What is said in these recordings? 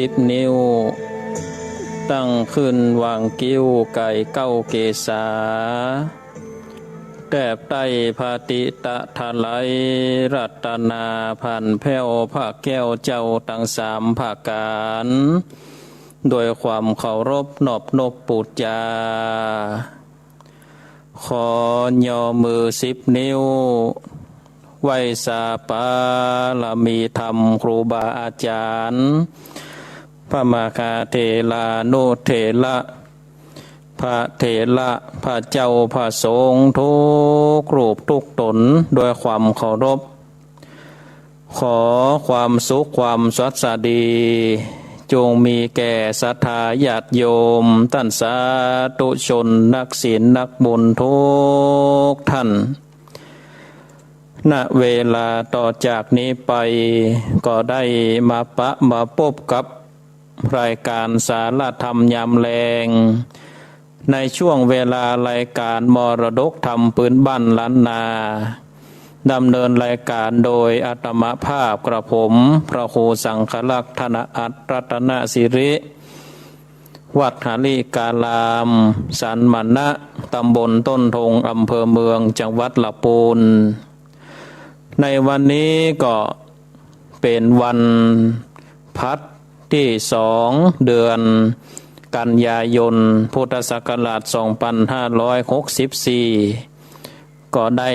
10 นิ้วตั้งขึ้นวางกิ้วไก่เก้าเกษาแตบไต้พาติตะทะไลรัตนาพันแผ้วผ้าแก้วเจ้าตั้ง3ภาการโดยความเคารพนอบนบปูจาขอย่อมือ10 นิ้วไหว้สาปาลามีธรรมครูบาอาจารย์พระมาคาเถรานุเถระพระเถระพระเจ้าพระสงฆ์ทุกรูปทุกตนโดยความเคารพขอความสุขความสวัสดีจงมีแก่ศรัทธาญาติโยมท่านสาธุชนนักศีลนักบุญทุกท่านณเวลาต่อจากนี้ไปก็ได้มาพบกับรายการสารธรรมยามแลงในช่วงเวลารายการมรดกธรรมพื้นบ้านล้านนาดำเนินรายการโดยอาตมภาพกระผมพระครูสังฆลักษณ์ธนอัตถรัตนสิริวัดหาลีกาลามสันมณะตำบลต้นทงอำเภอเมืองจังหวัดลำพูนในวันนี้ก็เป็นวันพัดที่2 เดือนกันยายนพุทธศักราช2564ก็ได้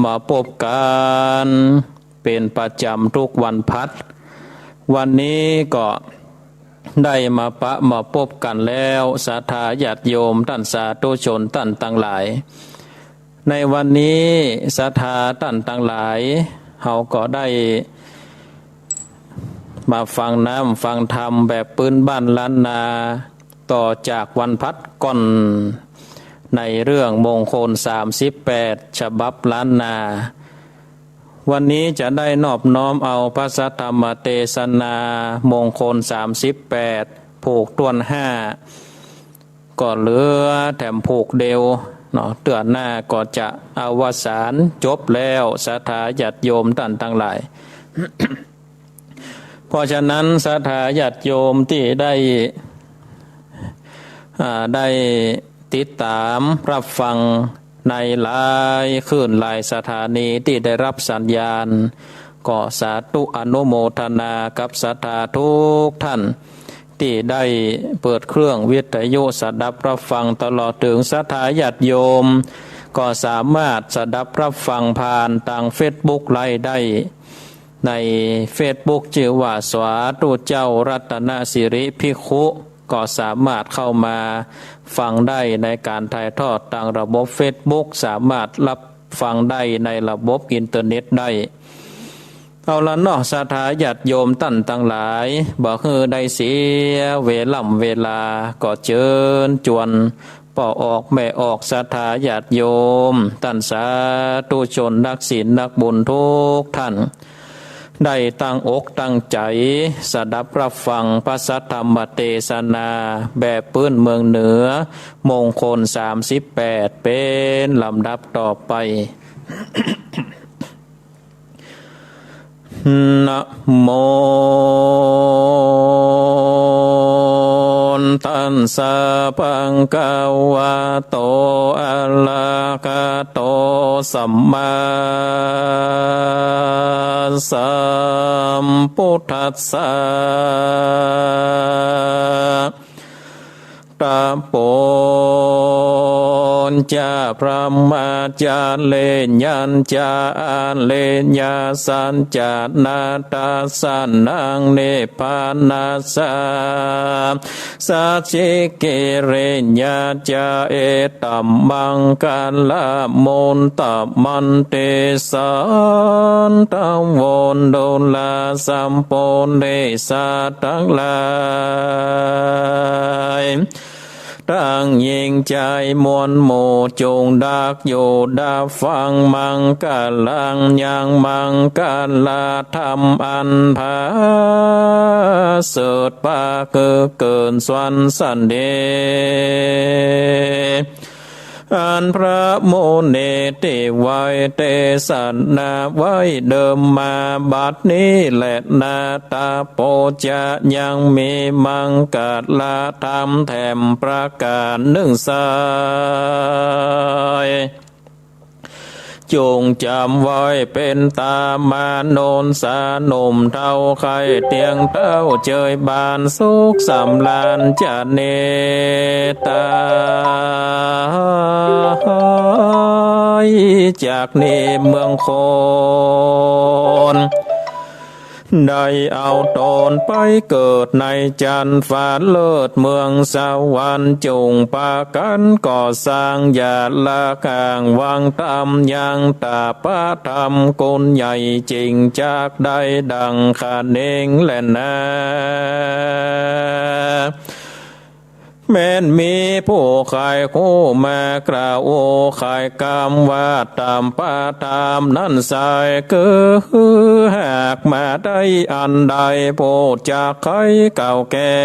มาพบกันเป็นประจำทุกวันพัดวันนี้ก็ได้มาพบกันแล้วศรัทธาญาติโยมท่านสาธุชนท่านทั้งหลายในวันนี้ศรัทธาท่านทั้งหลายเราก็ได้มาฟังน้ำฟังธรรมแบบปืนบ้านล้านนาต่อจากวันพัดก่อนในเรื่องมงคล38ฉบับล้านนาวันนี้จะได้นอบน้อมเอาพระสัทธรรมเทศนามงคล38ผูกต้วน5ก็เหลือแถมผูกเดียวเนาะเตือนหน้าก็จะอวสานจบแล้วศรัทธาญาติโยมท่านทั้งหลาย เพราะฉะนั้นศรัทธาญาติโยมที่ได้ติดตามรับฟังในหลายคลื่นหลายสถานีที่ได้รับสัญญาณก็สาธุอนุโมทนากับศรัทธาทุกท่านที่ได้เปิดเครื่องวิทยุสดับรับฟังตลอดถึงศรัทธาญาติโยมก็สามารถสดับรับฟังผ่านทาง Facebook ไลฟ์ได้ใน Facebook ชื่อว่าสาธุเจ้ารัตนสิริภิกขุก็สามารถเข้ามาฟังได้ในการถ่ายทอดทางระบบ Facebook สามารถรับฟังได้ในระบบอินเทอร์เน็ตได้เอาละเนาะศรัทธาญาติโยมท่านทั้งหลายบ่ฮือได้เสียเวลาก็เชิญจวนป่อออกแม่ออกศรัทธาญาติโยมท่านสาธุชนนักศีลนักบุญทุกท่านได้ตั้งอกตั้งใจสดับรับฟังพระสัทธรรมเทศนาแบบพื้นเมืองเหนือมงคล38เป็นลำดับต่อไป นะโมตัสสะภะคะวะโตอะระหะโตสัมมาสัมพุทธัสสะตะโปนจาพระมาจาเลญัญจาเลญาสัญจานาตาสันนังเนปานาสาสัจจิเกเรญาจาเอตัมมังกัลละมนตัมมันเตสันตัมวนโดลาสัมปนเดสัตทั้งหลายตั้งยิ่งใจมวลหมู่จงดักอยู่ดับฟังมังกาลังยังมังกาลาธรรมอันภาเสดปาคือเกินสวรรค์สันเด อันพระโมเนติไว้เตสันนาไว้เดิมมาบัดนี้แหละนาตาโปจะยังมีมังกัดละธรรมแถมประการหนึ่งสายจงจำไว้เป็นตามาโนนสาหนุ่มเท่าใครเตียงเต้าเจยบานสุขสำลานจะเนตาจากนี้เมืองโคนได้เอาตนไปเกิดในจันฟ้าเลิศเมืองสวรรค์จงปากันก่อสร้างอย่าละกางวางตามยังตาปะธรรมกุลใหญ่จริงจากได้ดังขาเนงแลนะแม้นมีผู้ขายคู่มากล่าวโอขายกรรมว่าตามปาตามนั่นสายคือหากมาได้อันใดโพจากใครเก่าแก่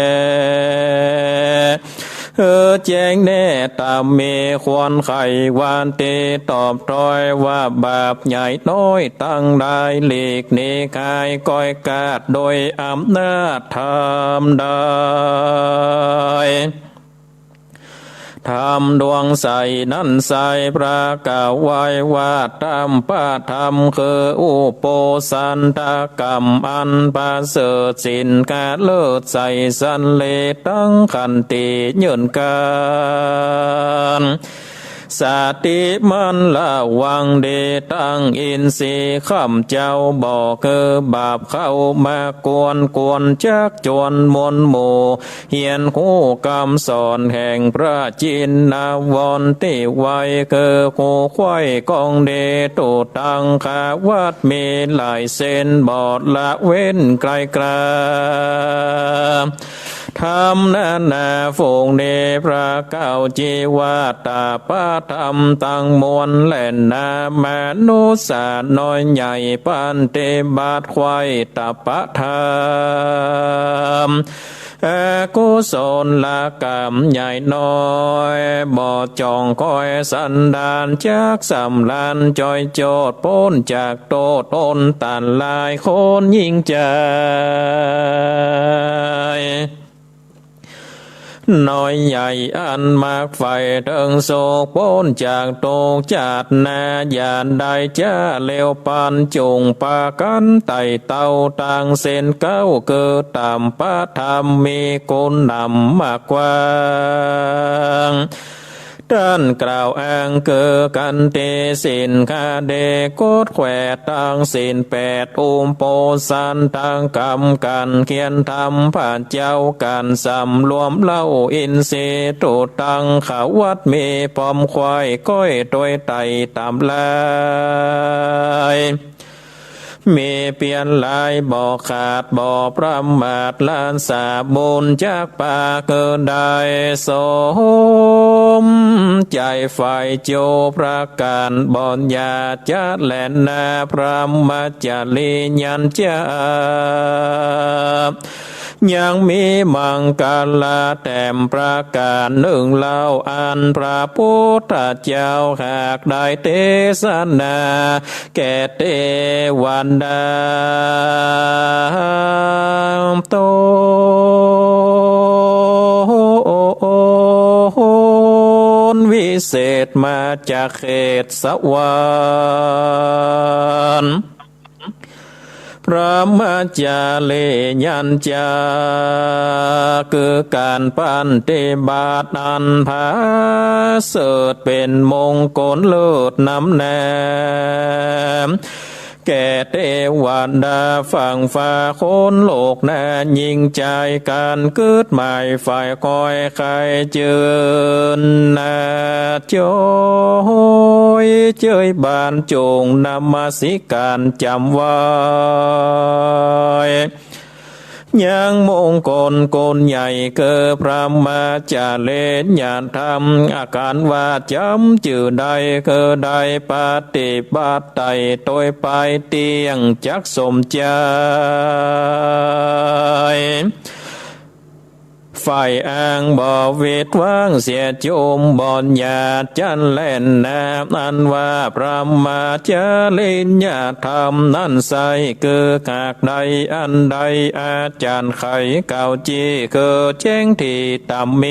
แจ้งแน่ตามเมควรไขวานเตตอบถอยว่าบาปใหญ่น้อยตั้งได้หลีกเนกายก้อยกาดโดยอำนาจธรรมได้ทำดวงใสนั่นใสประกาศไว้ว่าตามปาธรรมคืออุโปสันตกรรมอันประเสริฐสินกาเลิศใสสันเลตั้งขันติยืนการสติมันละวังเดตั้งอินทรีย์ข้ามเจ้าบอกคือบาปเข้ามากวนจักจวนมนหมู่เฮียนคู่กรรมสอนแห่งพระจินนาวรติไว้คือคู่ควายกองเดตุตังขาวัดมีหลายเส้นบอดละเว้นไกลธรรมนาฝงเนพระเก้าจีวาตาปะธรรมตั้งมวลแหล่นนามานุสาน้อยใหญ่ปันเตบาทควายตาปะธรรมกุศลละกรรมใหญ่น้อยบ่จองคอยสันดานจากสำลานจอยโจดพ้นจากโตต้นตันลายโคนยิ่งใจน้อยใหญ่อันมากไฟเทิงโศกพ้นจากโตกจัดนาญาณได้จ้าเลวปานจงปากันไต่เต้าต่างเส้นเก้าเกิดตามปะธรรมมีกุลนำมากกว่าท่านกล่าวอ้างเกิดกันเตสินคาเดโกดแขวตังสินแปดอุมโปสันตังกรรมกันเขียนธรรมผ่านเจ้ากันสำรวมเล่าอินทรีตุตังขาวัดมีปอมควายก้อยโดยไตตามลายมีเปลี่ยนลายบ่อขาดบ่อประมาทลานสาบุญจากป่าเกินได้สมใจไฟโจประการบ่อนยาจัดแลนนาพระมัจจลิยันจายังมีมังกรลาแต้มประการหนึ่งเล่าอันพระพุทธเจ้าหากได้เทศนาแก่เทวันดาโตวิเศษมาจากเขตสวรรค์พระมัจจาเลยัญจาคือการปันติบาตอันผาเสดเป็นมงคลเลิศน้ำแนมแก่เทวดาฝั่งฟ้าคนโลกนายิ่งใจการเกิดใหม่ฝ่ายคอยใครเจริญนาจอยเจยบานจงนมัสการจำไว้ยังมงคลโกนใหญ่เกิดพระมาจาเลญญาณธรรมอาการว่าจำจื่อใดเกิดใดปฏิบัติไตโดยไปเตียงจักสมใจ ฝ่ายอ่างบ่อเวทว่างเสียโจมบ่อนหยาดจันแล่นนาอันว่าพระมาจาลิญญาธรรมนั่นใสเกิดกากใดอันใดอาจารย์ไขเก่าจีเกิดแจ้งที่ต่ำเม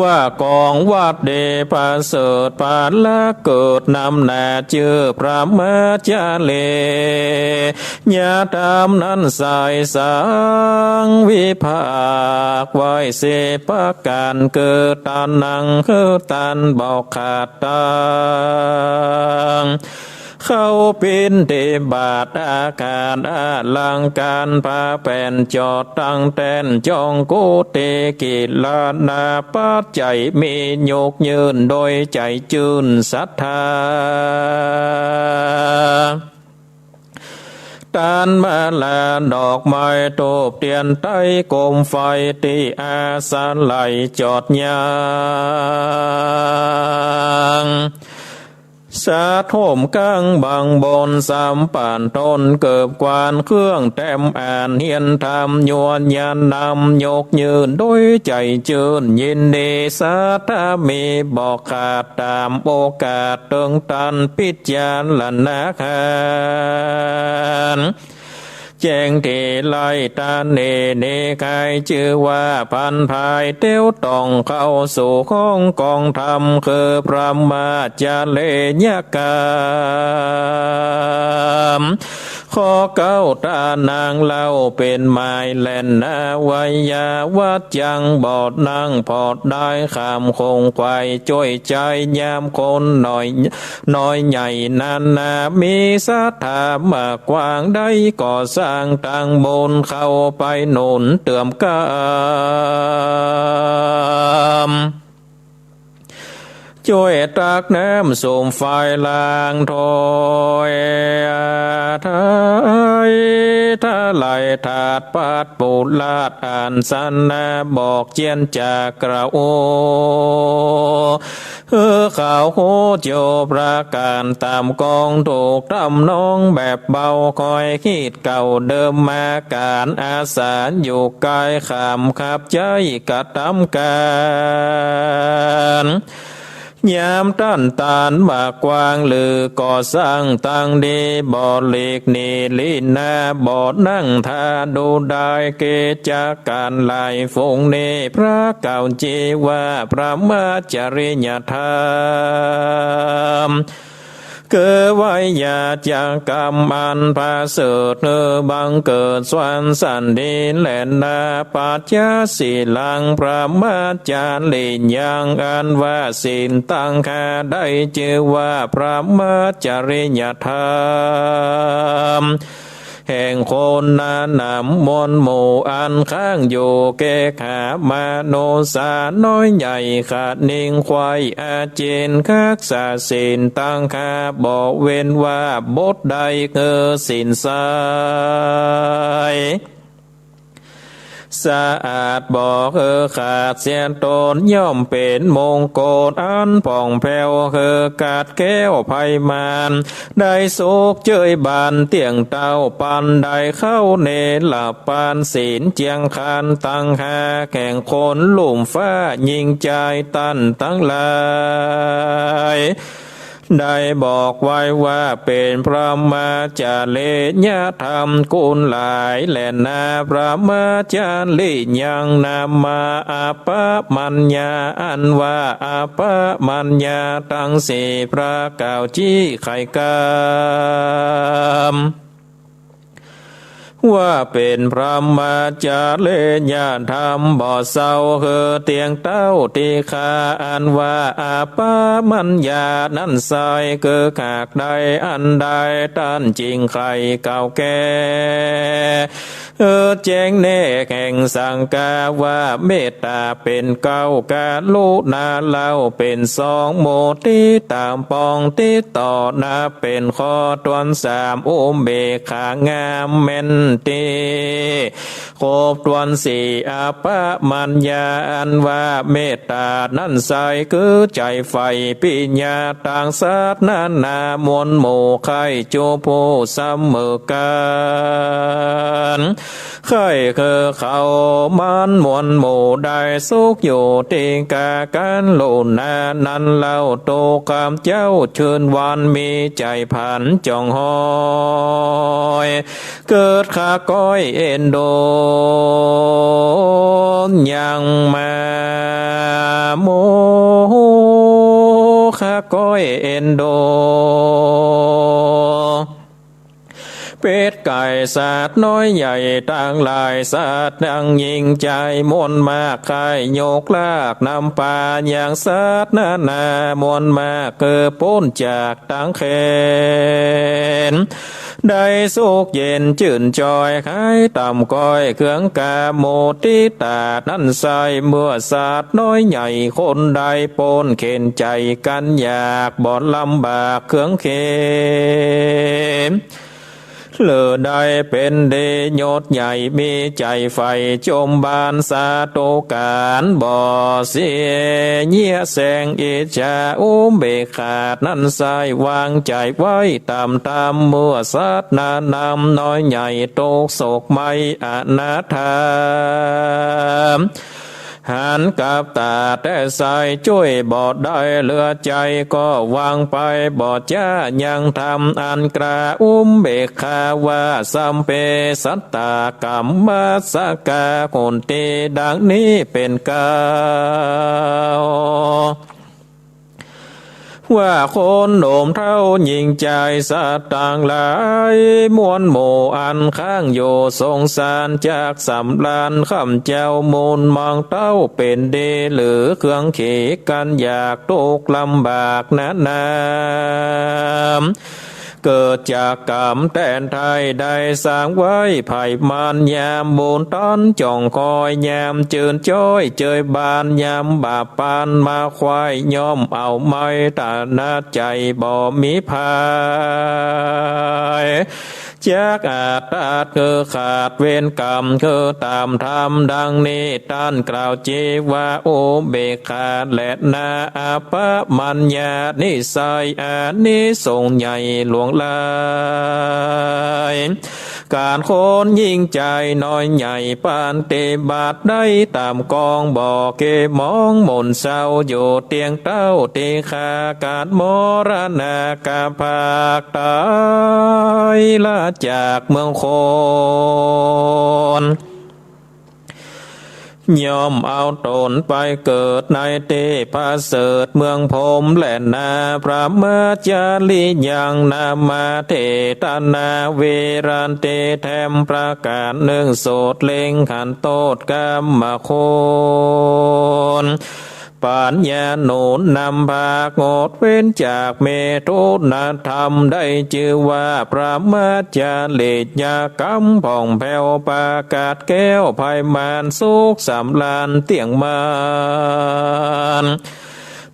ว่ากองวัดเดพาเสดปาละเกิดนำหน้าเจือพระมาจาเลญาตามนั้นสายสังวิภาคไว้เสปการเกิดตานังคือตันบอกขาดตังเข้าเป็นเดบาทอาการอาลังการพาแผ่นจอดตั้งแตนจองโกเตกิลานาปัจใจมีโยกยืนโดยใจจืนศรัทธาตานมาลาดอกไม้โตบเตียนใต้โคมไฟที่อาสาไหลจอดยางสาโทมกังบางบนสามป่านต้นเกิบกวานเครื่องแต้มอ่านเฮียนธรรมยวนยันนำยกยืนด้วยใจเจิญยินดีสาธามีบอกขาดตามโอกาสเติงตันพิจารณาคารแจ้งเทไลตาเนเนกายชื่อว่าพันภายเต้วต้องเข้าสู่ห้องกองธรรมคือพระมาจาเลญกามขอเก้าตานางเล่าเป็นไม้แล่นนาวัยยาวัดยังบอดนางพอดได้ขามคงควายจ้อยใจยามคนหน่อยใหญ่นานนามีศรัทธามากกว้างได้ก่อสร้างตั้งบนเข้าไปหนุนเติมกามช่วยตักน้ำส่มไฟลางถอยทายถ้าไหลถาดปัดปูดลาดอ่านสันนาบอกเจียนจากกระโอข่าวโคโจประการตามกองถูกทำน้องแบบเบาคอยคิดเก่าเดิมมาการอาสาอยู่กายขามขับใจกระทำการยามต้านตานมากวางหรือก่อสร้างตั้งดีบ่อเล็กนีลีนาบ่อนั่งทาดูได้เกจากการลายฟงเนพระเก่าจีว่าพระมาจริยธรรมเกิดไว้ยาจากกรรมอันพาเสดบังเกิดสวรรค์สันดินแลนนาปัจจสีลังพระมาจารย์ลิญยังอันว่าสินตั้งคาได้ชื่อว่าพระมาจริยธรรมแห่งคนนานำมนหมู่อันข้างอยู่เกขามาโนสาน้อยใหญ่ขาดนิ่งควายอาเจนคักษาสินตั้งคาบอกเว้นว่าบทใดสินสายสะอาดบอกขาดเสียนตนย่อมเป็นมงโกฎอันผ่องแผ้วกาดแก้วไพมานได้สุขเจยบานเตียงเต้าปันได้เข้าเนหลับปานศีลเจียงคานตั้งหาแข่งคนลุ่มฟ้ายิงใจตั้นตั้งหลายได้บอกไว้ว่าเป็นพระมาจาเลญธรรมกุลหลายแหล่นาพระมาจาลิยังนามาอาปะมัญญาอันว่าอาปะมัญญาตั้งสี่พระเก่าจี้ไข่กามว่าเป็นพระมาจาเลญาธรรมบ่อเศร้าเตียงเต้าตีคาอันว่าอาปามัญญานั้นใสเกิดขากใดอันใดตันจริงใครเก่าแก่แจ้งแน่แห่งสังกาว่าเมตตาเป็นเก้ากาลุนาเล่าเป็นสองโมติตามปองติต่อนาเป็นข้อตวนสามอุเบขางามเมนตีค ครบถ้วนสี่อาปะมัญญาอันว่าเมตตานั้นใสคือใจไฟปิญญาต่างสัตว์นานามวลหมู่ไข่โจโพเสมอกันไข่คือเขามันมวลหมู่ได้สุขอยู่ติกากันโลนานั้นเล่าโตคำเจ้าเชิญวันมีใจผันจองหอยเกิดขาก้อยเอ็นโดนยังมาโมขาก้อยเอ็นโดเป็ดไก่สัตว์น้อยใหญ่ต่างหลายสัตว์ดังยิ่งใจมนมากใครโยกลากนำปาอย่างสัตว์นามวลมากเกิดพ้นจากตังเขนได้สุขเย็นจื่นจอยคายต่ำก้อยเครื่องกาโมติตานั่นใสเมื่อสัตว์น้อยใหญ่คนใดปนเข็นใจกันอยากบ่ลำบากเครื่องเข็นเลือได้เป็นเดยศใหญ่มีใจไฟจมบานสาโตการบ่อเสียเยี่ยแสงอิจฉาเบกขาดนั้นใสวางใจไว้ตามเมื่อสัตว์นานำน้อยใหญ่โตกโศกไม่อนาถาหันกับตาแต่ใสช่วยบอดได้เหลือใจก็วางไปบอดจ้ายังทำอันกระเบกขาว่าสัมเปสัตตากรรมมาสกาคนตีดังนี้เป็นกาวว่าคนโหน่มเท่ายิ่งใจสัตว์ต่างหลายมวลหมู่อันข้างโยสงสารจากสำลานคำเจ้ามูลมองเต้าเป็นดีหรือเครื่องขีกันอยากตกลำบากนเกิดจากกรรมแต่นไทยได้สร้างไว้ไผ่มันยามบุญต้นจ่องคอยยามจืนจ้อยเจยบานยามบาปานมาควายย่อมเอาไม่ตานาใจบ่มีภายจากอาตาคือขาดเวรกรรมคือตามธรรมดังนี้ท่านกล่าวจีว่าเบกขาดและนาอาปะมัญญานิสัยอานิสงส์ใหญ่หลวงลายการคนยิ่งใจน้อยใหญ่ปานเตบาทได้ตามกองบ่อเกมองหม่นเศร้าอยู่เตียงเต้าตีขากาดมรณากาภาคตายละจากเมืองคนยอมเอาตนไปเกิดในเทพเสดเมืองพรหมและนาพระมจารียังนามาเทตนาเวรันเตแถมประกาศหนึ่งโสดเล็งขันโตดกรรมโคนปัญญาโนนำพากดเว้นจากเมตุนธรรมได้ชื่อว่าพระมัจจาริยกรรมผ่องแผ้วปากาศแก้วภัยมานสุขสำลานเตียงมาน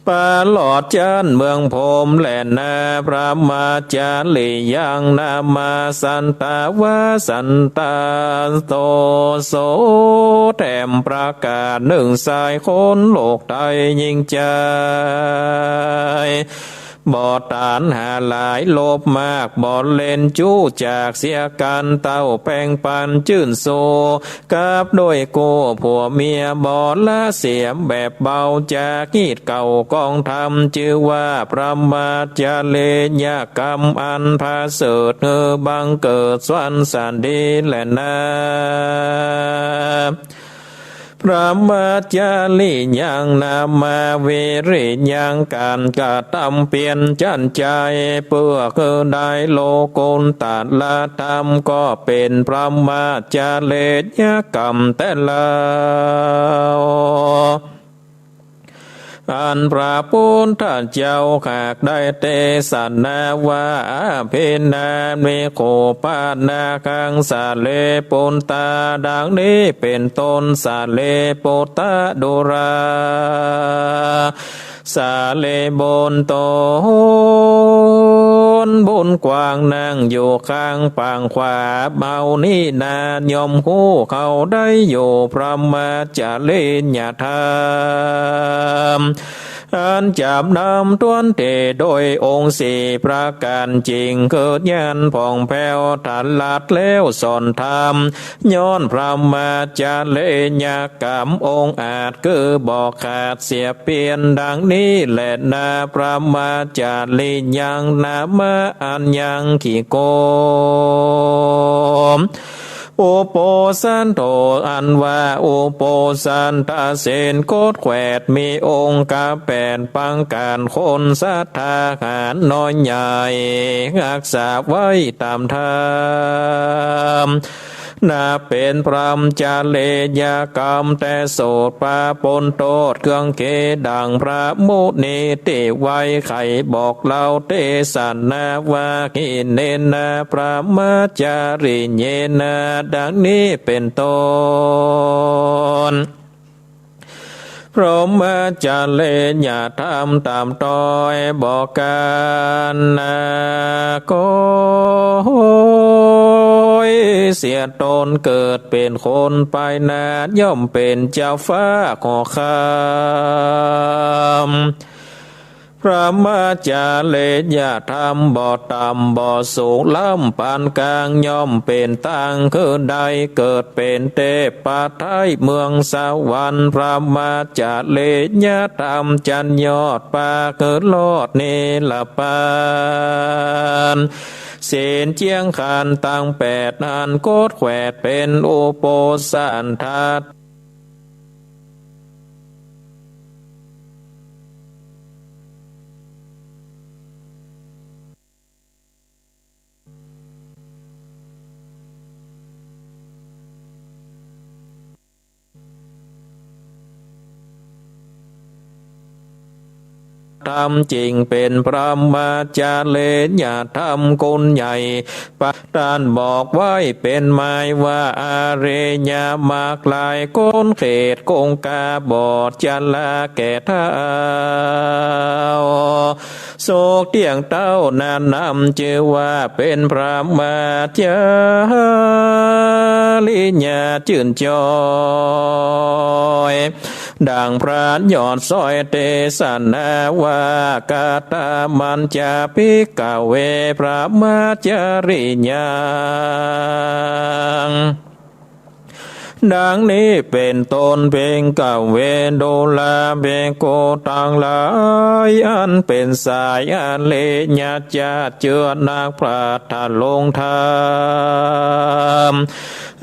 ปาหลอดจันเมืองพรหมและนาพระมาจาริยังนามาสันตาวาสันตาโตโสแถมประกาศหนึ่งสายคนโลกไทยยิ่งใจบ่อตานหาหลายโลภมากบ่อเล่นจู้จากเสียกันเต้าแปงปันจื่นโซกับด้วยโกผัวเมียบ่อละเสียมแบบเบาจากกีดเก่ากองทำชื่อว่าพระมาจาเลญกรรมอันพาเสดบังเกิดสวรรค์สันดีและนาพระมัจจาริยังนามาเวริยังการกระทำเปลี่ยนจันใจเพื่อคือได้โลกุนตละธรรมก็เป็นพระมัจจาริยกรรมแต่ละอันพระพุทธเจ้าขากได้เตสนาว่าเพนาเมโคปานาคังสาเลปุนตาดังนี้เป็นต้นสาเลปุตตะดุรา สาเลบนตนบุญกว้างนั่งอยู่ข้างปางขวาเบานี่นายอมหูเขาได้อยู่พระมาจะเล่นอย่าทำอันจับนำต้วนเตโดยองค์สี่ประการจริงเกิดยันผ่องแผ้วถันลัดแล้วสอนธรรมย้อนพระมาจะเล่นอย่ากรรมองค์อาจคือบอกขาดเสียเปลี่ยนดังนี้แหละนาพระมาจะลิยังนามาอันยังขี่โกมอุโปสันโตอันว่าอุโปสันตาเสนโคตแขวดมีองค์กาแปดปังการคนศรัทธาหารน้อยใหญ่รักษาไว้ตามธรรมนาเป็นพรหมจาเลยกรรมแต่โสดปาปนโตดเครื่องเกดังพระมุนีติไว้ไขบอกเล่าเตสันนาวากิเนนะพระมาจาริเยนะดังนี้เป็นต้นพรหมจาเลญาธรรมตามต้อยบอกกันนาโกเสียตนเกิดเป็นคนไปนาย่อมเป็นเจ้าฟ้าขอคำพระมาจาเลญาธรรมบ่อต่ำบ่อสูงล้ำปานกลางย่อมเป็นตั้งคือใดเกิดเป็นเทพปาไทยเมืองสวรรค์พระมาจาเลญาธรรมจันยอดปาเกิดลอดเนลปานเสนเจียงคานตั้งแปดอันโคตแขวดเป็นอุโปสันทัตธรรมจริงเป็นพระมาจาเลญาธรรมกุลใหญ่ปะทานบอกไว้เป็นหมายว่าอาเรญามากลายโกนเขตกงกาบอดจันลาแก่เท้าโศกเตียงเต้านานนำชื่อว่าเป็นพระมาจาลิญาจื่นจอยดังพระยอดซอยเตสันนาวากาตามันจะพิกาเวพระมาจาริญาดังนี้เป็นต้นเพลงกาเวโดลาเบโกตังหลายอันเป็นสายอันเลญาจาเจือนักพระทาลงธรรม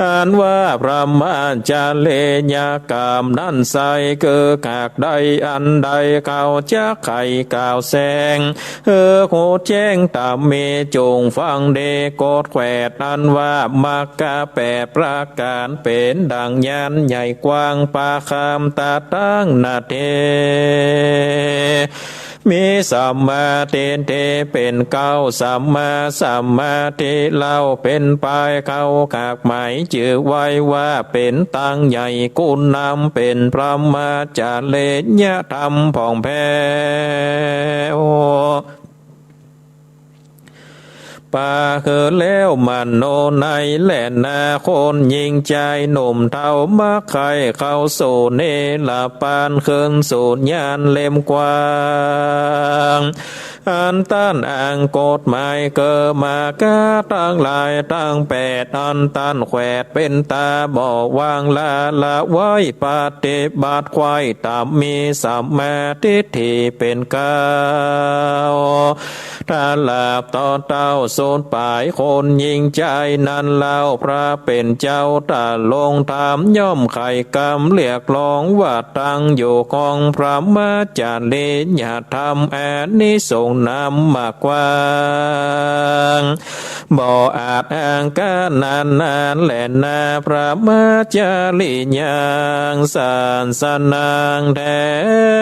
อันว่าพระมาจาเลญากรรมนั้นใสเกิดกากใดอันใดเก่าจะไข่ก่าวแสงโคแจ้งตามเมจงฟังเดโกดแขวดอันว่ามากกาแปดประการเป็นดังยันใหญ่กว้างปาคามตาตั้งนาเทมีสัมมาเทนเทเป็นเก้าสัมมาสัมมาทิเล่าเป็นปลายเขาขากหมายจื่อไว้ว่าเป็นตังใหญ่กุลนำเป็นพระมาจาเลญะธรรมผ่องแผ้วปาคือแล้วมันโนในแหล่นาคนยิงใจหนุ่มเท่ามาไข่เข้าสู่เนลปานคืนสู่ญาณเล่มกว้างอันต้านอ่างกฎหมายเกิดมากาตั้งหลายตั้งแปดอันต้านแขวดเป็นตาบ่วางละไว้ปฏิบัติควายตามมีสัมมาทิฏฐิเป็นกาวถ้าหลับต่อเต้าโซนปลายคนยิงใจนั้นเล่าพระเป็นเจ้าตาลงถามย่อมไข่กรรมเรียกร้องว่าตั้งอยู่ของพระมาจาริญาธรรมแอนนิสงนำมากกว่างบ่อาจอ้างกานานแหล่นาพระมาจาริญาสานสนางแถ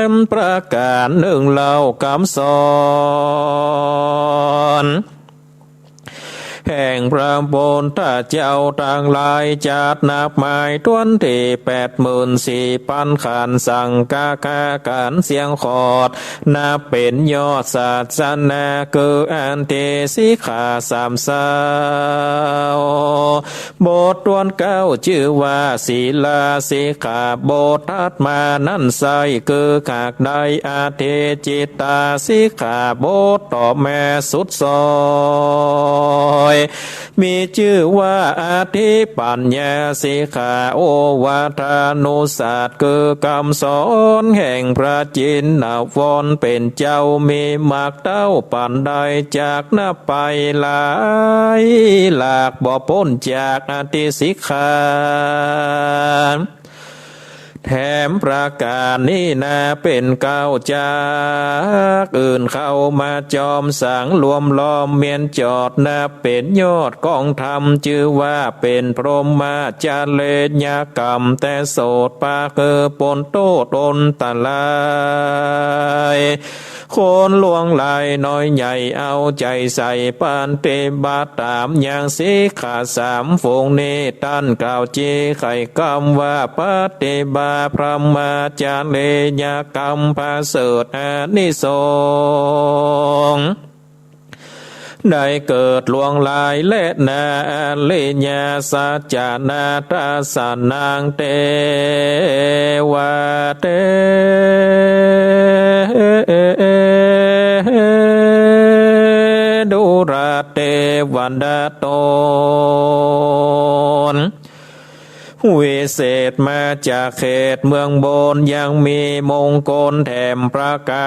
มประการหนึ่งเล่าคำสอน แห่งพระบนถ้าเจ้าต่างหลายจัดนับหมายทวนที่84,000ขันสังกาการเสียงขอดนับเป็นยอดศาสนาคืออันเทสิขาสามสาวบททวนเก้าชื่อว่าศีลาสิขาบททัดมานั่นใสคือขากใดอาเทจิตตาสิขาบทต่อแม่สุดซอยมีชื่อว่าอาทิปัญญาสิขาโอวาทานุศาสตร์คือคำสอนแห่งพระจินนาวรเป็นเจ้ามีมากเต้าปันใดจากหน้าไปหลายหลากบ่พ้นจากอาทิสิขาแถมประการนี้นาเป็นเก้าจากอื่นเข้ามาจอมสังรวมล้อมเมียนจอดนาเป็นยอดกองธรรมชื่อว่าเป็นพรหมาจารเลญกรรมแต่โสดปาเกอปนโตตนตะลายคนลวงลายน้อยใหญ่เอาใจใส่ปานเตบาตามอย่างสิขาสามฝงเนตันกล่าวเจไข่กรรมว่าปเตบาพระมาจารเลญกรรมพาเสดอานิสงส์ได้เกิดลวงลายและนาเลญาสัจจานาตาสานางเตวาเตดุราเตวันดาตนวิเศษมาจากเขตเมืองบนยังมีมงคลแถมประกา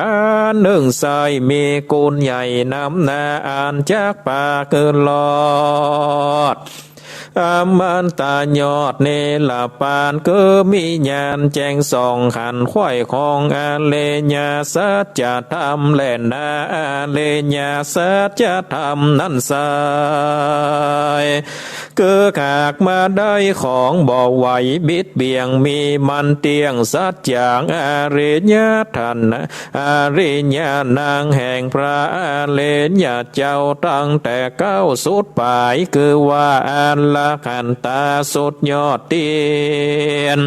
รหนึ่งใสมีกุลใหญ่น้ำนาอ่านจากปากเกินลอดอามันตายอดเนลปานคือมีญาณแจ้งส่องขันควายของอาเลญาสัจจะธรรมแลนาอาเลญาสัจจะธรรมนั่นสายคือขากมาได้ของบ่ไหวบิดเบี่ยงมีมันเตียงสัจจางอาริญาทันอาริญานางแห่งพระอาเลญาเจ้าตั้งแต่เก้าสุดปลายคือว่าอันละขันตาสุดยอดเตียน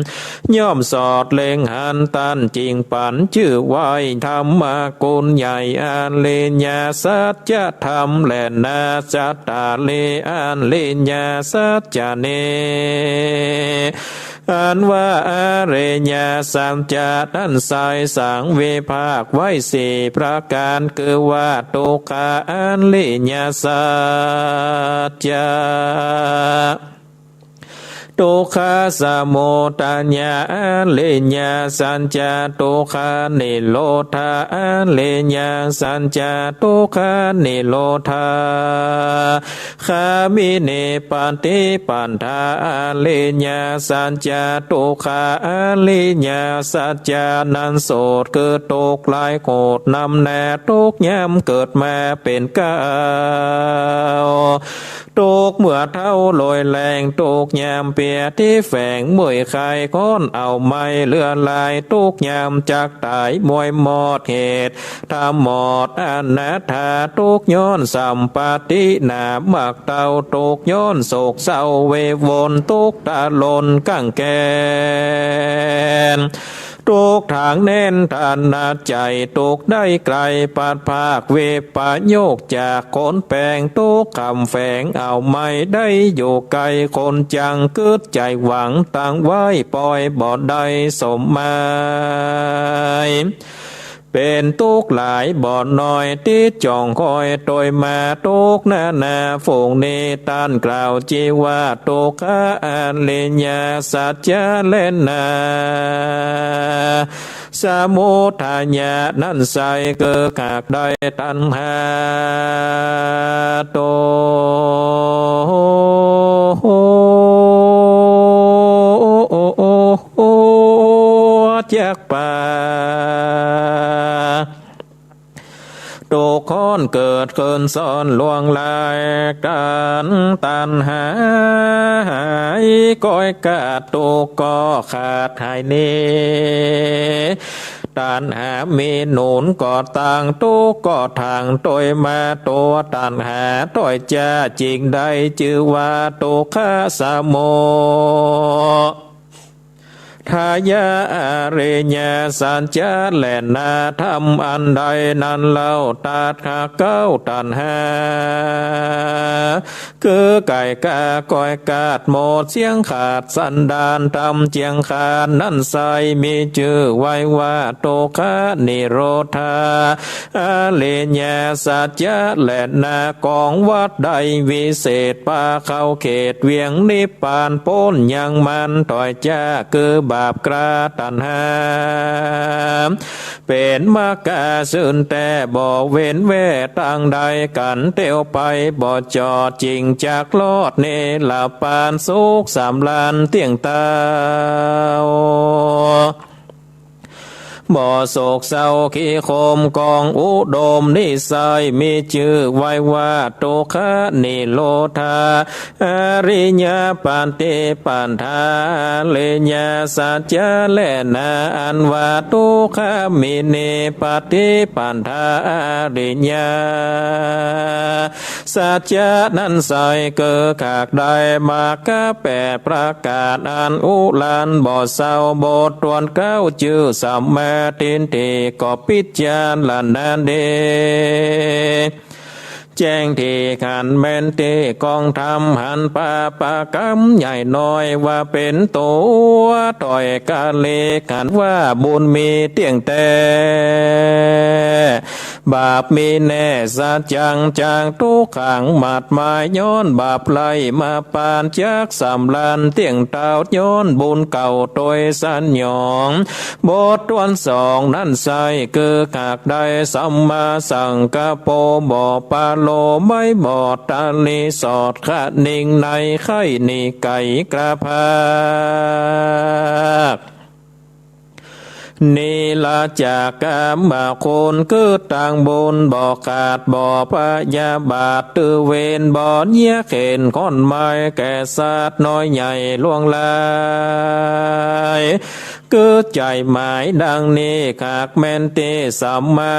ย่อมสอดเล็งหันตันจริงปันชื่อไว้ธรรมกุลใหญ่อาเลญาสัจจะธรรมและนาจัตตาเลอาเลญาสัจจะเนอันว่าอาเรญาสัมจาตันสายสังเวภาคไว้สี่ประการคือว่าตุกาอันเลญาสัจจะตุขาสมุทัญญาเลญาสัญจาตุขานิโรธาเลญาสัญจาตุขานิโรธาขามิเนปันติปันธาเลญาสัญจาตุขาเลญาสัจจานันโสดเกิดตกลายโกดนำแน่ทุกยามเกิดมาเป็นก้าวตกเมื่อเท่าลอยแรงตกยามเปียที่แฝงมวยไข่ก้อนเอาไม้เลือลายตกยามจากตายมวยหมอดเหตุทำหมอดอนาถาตกย้อนสัมปตินามักเต่าตกย้อนโศกเศร้าเววนตกตาลนกั้งแกนตกทางแน่นทานนาใจตกได้ไกลปัดภาคเวปะโยกจากคนแปลงตกคำแฝงเอาไม่ได้อยู่ไกลคนจังเกิดใจหวังตั้งไว้ปล่อยบ่ได้สมหมายเป็นตุกหลายบ่อนน้อยที่จ่องคอยโดยมาตุกนาฝงเนตันกล่าวจีว่าตุกอาเลญาสัจจะเลนาสมุทัญญานั่นใสเกิดขากได้ตัณหาโตจากป่าโตค้อนเกิดเกินซ้อนลวงลายกันตันหายก้อยกาดโตก็ขาดหายเน ตัณหามีหนุนก่อต่างทุกข์ก่อทางโดยมาตัวตัณหาต้อยจะจริงได้ชื่อว่าทุกขสมุทายาเรญาสัญจาแลนาธรรมอันใดนั้นเล่าตัดหาเก้าตันหาคือไก่กาก้อยกาดหมดเสียงขาดสันดานทำเจียงขาดนั่นใสมีชื่อไว้ว่าโตคานิโรธาอาเลญาสัจจาแลนากองวัดใดวิเศษป่าเข้าเขตเวียงนิพพานพ้นยังมันต่อยจ้าคือบาปกราตัณหาเป็นมากาสื่นแต่บ่เว้นเวตังใดกันเตียวไปบ่จอดจริงจากลอดเนลาปานสุขสามลานเตียงตาบ่อโศกเศร้าขี้โคมกองอุดมนิสัยมีชื่อไว้ว่าโตคานิโรธาอริยปันติปันธาเลญาสัจจะแลนาอันว่าทุกขมิเนปฏิปันธาอริยาสัจจะนั้นใส่เกิดขากได้มากะแปดประกาศอันอุลานบ่อเศร้าบทตวนเก้าชื่อสัมมาตินติก็พิจารณาเดแจ้งที่ขันเมนติกองทำหันปาปากรรมใหญ่น้อยว่าเป็นตัวต่อยกาเลขันว่าบุญมีเตียงแต่บาปมีแน่สัจจังจางทุกขังหมัดหมายย้อนบาปไล่มาปานจากสำลันเตียงเต้าย้อนบุญเก่าโดยสัญญองบทวันสองนั้นใส่คือขากได้สัมมาสังกปรบ่ปาโลไม่บอดตาลีสอดขะนิ่งในไข่นิไก่กระพากนี่ละจากกรรมคุณคือต่างบุญบ่ขาดบ่พยาบาทตือเวนบ่เยี่ยเข็นค้อนไม้แก่สัตว์น้อยใหญ่ล่วงลายคือใจหมายดังนี้ขากแมนติสัมมา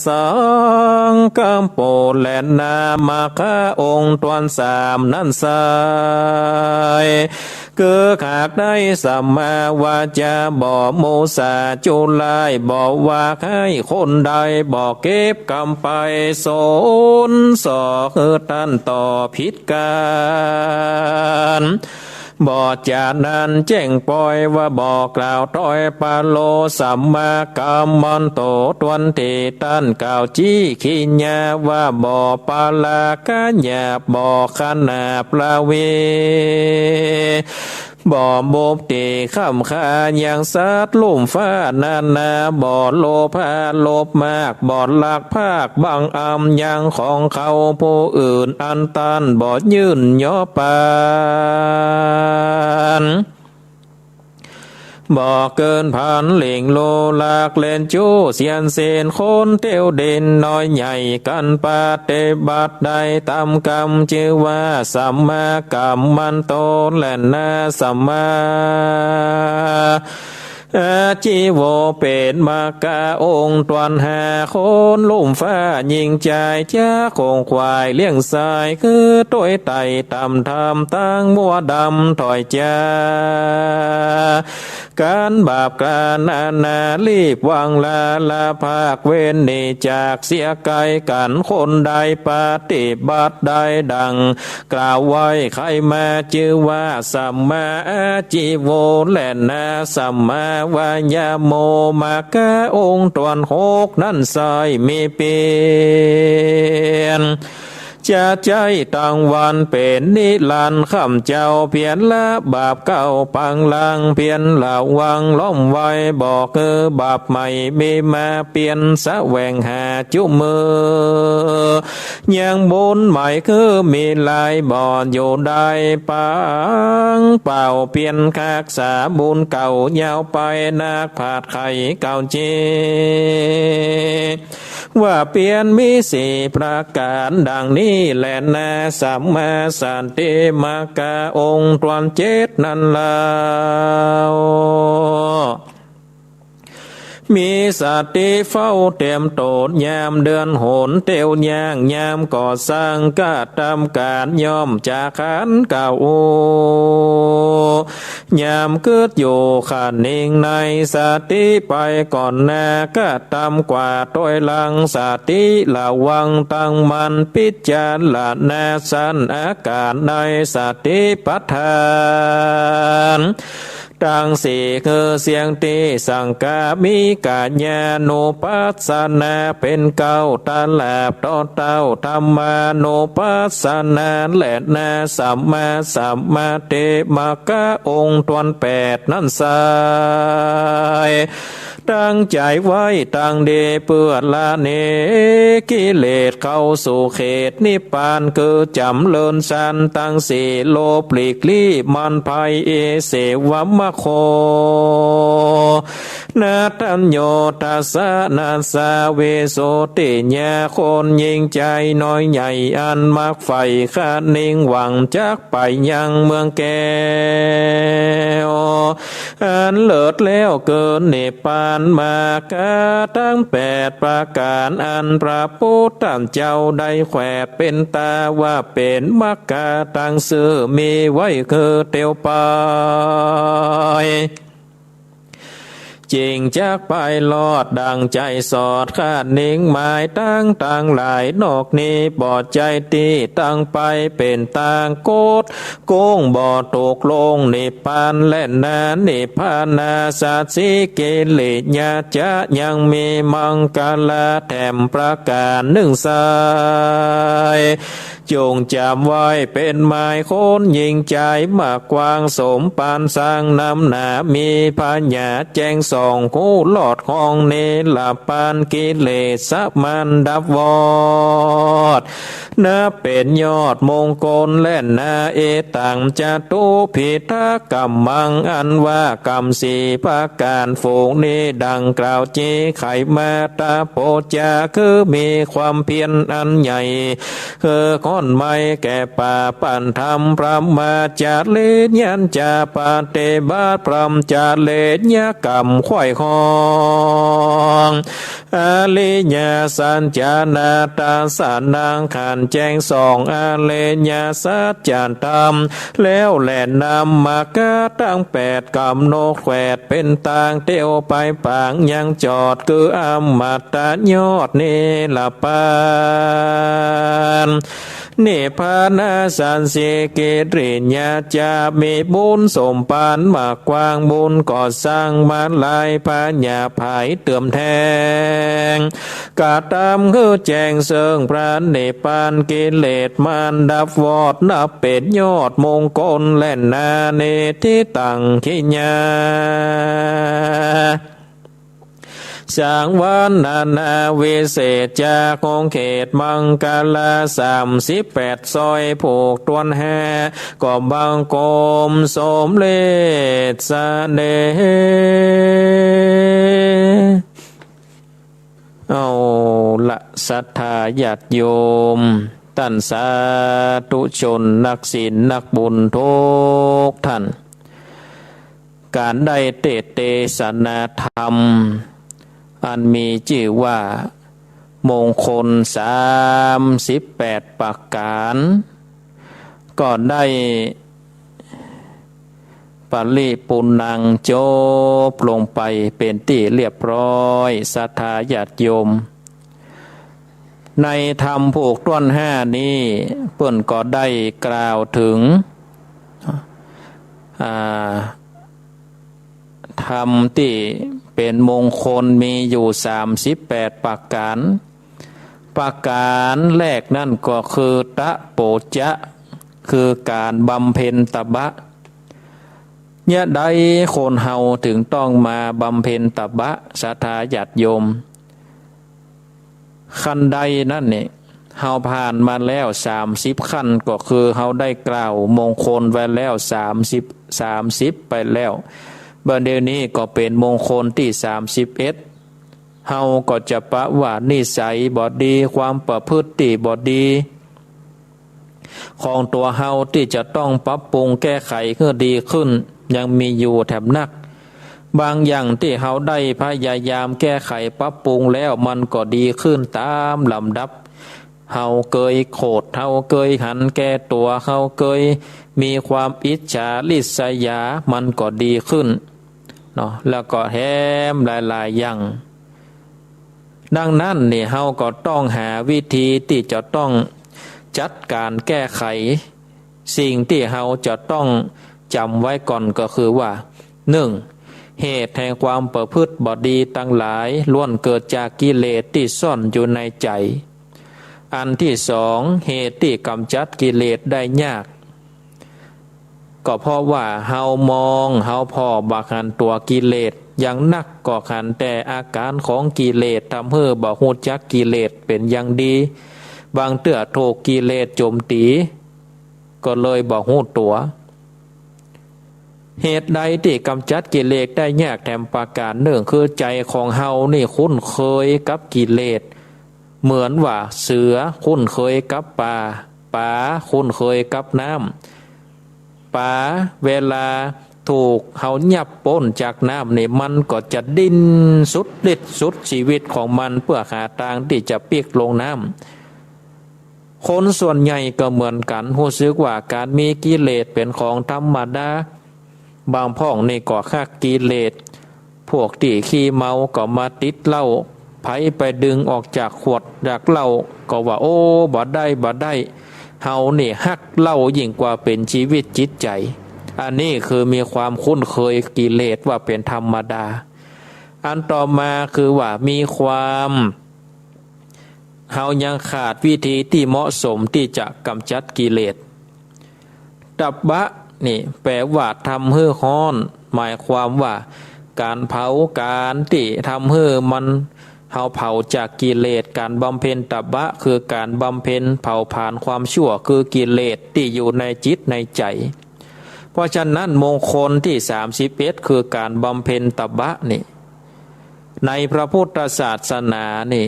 สังกัมโปแลนามาคาองค์ตวนสามนั่นใสคือขากได้สัมมาวาจาบ่โมสาจุลายบ่ว่าให้คนใดบ่เก็บกรรมไปโสนสอคือตันต่อผิดการบ่จากนั้นแจ้งปล่อยว่าบ่กล่าวต้อยปาโลสัมมากรรมมันโตตวนติตันกล่าวจี้ขีญาว่าบ่ปาลากะญาบ่ขนาปลาเวบ่โมบติข้ามคาอย่างสัตว์ลุ่มฟ้านานาบ่โลภาโลภมากบ่หลักภาคบางอำอย่างของเขาผู้อื่นอันตันบ่ยื่นย่อปานบ่เกินพันเหล่งโลลากเล่นจู้เสียนเสนคนเตียวเด่นน้อยใหญ่กันปาเตบัดใดตามกรรมชื่อว่าสัมมากรรมมันโตและนาสัมมาอาจิโวเป็นมากาองค์ตวนหาคนลุ่มฟ้ายิงใจจ้าคงควายเลี้ยงสายคือต้วยไต่ตำทำตั้งมัวดำถอยจ้าการบาปการนารีบวางลาภาคเว้นนี่จากเสียไกลกันคนใดปฏิบัติใดดังกล่าวไว้ใครมาชื่อว่าสัมมาจิโวและนาสัมมาวายาโมมากะองค์ตวนหกนั่นใสมีเปลี่ยนจะใจตั้งวันเป็นนิรันดร์ข้ามเจ้าเพียนละบาปเก่าปังลังเพียนละวังล้อมไว้บอกคือบาปใหม่มีมาเปลี่ยนสะแหวงหาจุมือยังบุญใหม่คือมีลายบ่อนอยู่ได้ปังเป่าเปลี่ยนคากษาบุญเก่ายาวไปนักผาดไข่เก่าเจว่าเปลี่ยนมีสี่ประการดังนี้แลนาสัมมาสันติมากาองค์ตวนเจ็ดนั้นแล้ว มีสติเฝ้าเต็มโตดยามเดือนโหนเตียวย่างยามก่อสร้างกาทำการย่อมจากขันเก่ายามเกิดอยู่ขันนิ่งในสติไปก่อนหน้าก็ตำกว่าต้อยหลังสติระวังตั้งมันพิจารณาสันอาการในสติปัฏฐานดังสี่คือเสียงตีสังกามิกาญาโนปัสสนาเป็นเก้าตาลาบต่อเต้าธรรมาโนปัสสนาและนาสัมมาสัมมาเตมกะองค์ตวนแปดนั่นสายตั้งใจไว้ตั้งเดเปื่อละเนกิเลสเข้าสู่เขตนิพพานคือจำเลินสันตั้งสี่โลปลีกลี่มันภัยเอเสวมะโคนาตัญโยตัสสะนาสาเวโสติญาคนยิ่งใจน้อยใหญ่อันมักไฟขาดนิ่งหวังจักไปยังเมืองแก้วอันเลิศแล้วเกินเนปานมากาตั้งแปดประการอันพระพุทธเจ้าได้แขวดเป็นตาว่าเป็นมักกะตั้งซื่อมีไว้คือเตียวไปจริงจากไปลอดดังใจสอดคาดนิ่งหมายตั้งหลายนอกนี้บอดใจตีตั้งไปเป็นต่างโกดโกงบ่อตกลงนิพพานและนานิพพานาสัจสิกิริยาจะยังมีมังกลาแถมประการหนึ่งสายจงจำไว้เป็นหมายคนยิ่งใจมากกว้างสมปานสร้างนำหนามีปัญญาแจ้งส่องหูหลอดของเนลปานกิเลสมันดับวอดนับเป็นยอดมงคลและนาเอตังจตุพิทักกรรมังอันว่ากรรมสี่ประการฝูงนี้ดังกล่าวจีไขมาตาโพจาคือมีความเพียรอันใหญ่คือก้อนไม้แก่ป่าปันธรรมพระมาจาเลญันจาปาเตบาพรหมจาเลญกรรมควายคองอาลิญาสัญจานาตาสานังขันแจ้งสองอาเลญาสัจจานธรรมแล้วแหล่นำมากะตั้งแปดกำโนแขวดเป็นต่างเตียวไปปางยังจอดคืออมตะยอดเนลปานนิพพานาสันสิกิริญาจามีบุญสมปานมากกว้างบุญก่อสร้างมาลายปัญญาภายเติมแทงกาตามคือแจงเสิงพระนิพพานกิเลสมันดับวอดนับเป็นยอดมงคลและนาเนทิตังขิญาสังวานนาวิเศษจาของเขตมังกลา38ซอยผูกตวนแห่ก็บังกรมสมเลศสเดเอาละศรัทธาญาติโยมท่านสาธุชนนักศีลนักบุญทุกท่านการได้เทศนาธรรมอันมีชื่อว่ามงคล38ประการก็ได้ปริปุณังจบลงไปเป็นที่เรียบร้อยศรัทธาญาติโยมในธรรมผูกต้น5นี้เพิ่นก็ได้กล่าวถึงธรรมที่เป็นมงคลมีอยู่38ประการประการแรกนั่นก็คือตะโปจะคือการบำเพ็ญตบะเนี่ยใดคนเฮาถึงต้องมาบำเพ็ญตบะศรัทธาญาติโยมขั้นใดนั่นเนี่ยเฮาผ่านมาแล้ว30ขั้นก็คือเฮาได้กล่าวมงคลไว้แล้ว30ไปแล้วบัดเดี๋ยวนี้ก็เป็นมงคลที่31เฮาก็จะปะว่านิสัยบ่ดีความประพฤติบ่ดีของตัวเฮาที่จะต้องปรับปรุงแก้ไขให้ดีขึ้นยังมีอยู่แถมนัก บางอย่างที่เฮาได้พยายามแก้ไขปรับปรุงแล้วมันก็ดีขึ้นตามลำดับเฮาเคยโกรธเฮาเคยหันแก้ตัวเฮาเคยมีความอิจฉาริษยามันก็ดีขึ้นเนาะแล้วก็แถมหลายๆอย่างดังนั้นนี่เฮาก็ต้องหาวิธีที่จะต้องจัดการแก้ไขสิ่งที่เฮาจะต้องจำไว้ก่อนก็คือว่า1. เหตุแห่งความประพฤติบ่ดีทั้งหลายล้วนเกิดจากกิเลสที่ซ่อนอยู่ในใจอันที่สองเหตุที่กำจัดกิเลสได้ยากก็เพราะว่าเฮามองเฮาพอบักหันตัวกิเลสอย่างนักก็หันแต่อาการของกิเลสทำให้บ่ฮู้จักกิเลสเป็นอย่างดีบางเตื้อถูกกิเลสโจมตีก็เลยบ่ฮู้ตัวเหตุใดที่กำจัดกิเลสได้ยากแถมประการหนึ่งคือใจของเฮานี่คุ้นเคยกับกิเลสเหมือนว่าเสือคุ้นเคยกับปลาคุ้นเคยกับน้ำปลาเวลาถูกเฮายับป้นจากน้ำนี่มันก็จะดิ้นสุดฤทธิ์สุดชีวิตของมันเพื่อหาทางที่จะเปียกลงน้ำคนส่วนใหญ่ก็เหมือนกันรู้สึกว่าการมีกิเลสเป็นของธรรมดาบางพ่องนี่ก็คักกิเลสพวกที่ขี้เมาก็มาติดเหล้าไผไปดึงออกจากขวดจากเหล้าก็ว่าโอ้บ่ได้เฮานี่ฮักเหล้ายิ่งกว่าเป็นชีวิตจิตใจอันนี้คือมีความคุ้นเคยกิเลสว่าเป็นธรรมดาอันต่อมาคือว่ามีความเฮายังขาดวิธีที่เหมาะสมที่จะกำจัดกิเลสตับบะนี่แปลว่าทำให้ฮ้อนหมายความว่าการเผาการที่ทำให้มันเฮาเผาจากกิเลสการบำเพ็ญตับบะคือการบำเพ็ญเผาผลาญความชั่วคือกิเลสที่อยู่ในจิตในใจเพราะฉะนั้นมงคลที่31คือการบำเพ็ญตับบะนี่ในพระพุทธศาสนานี่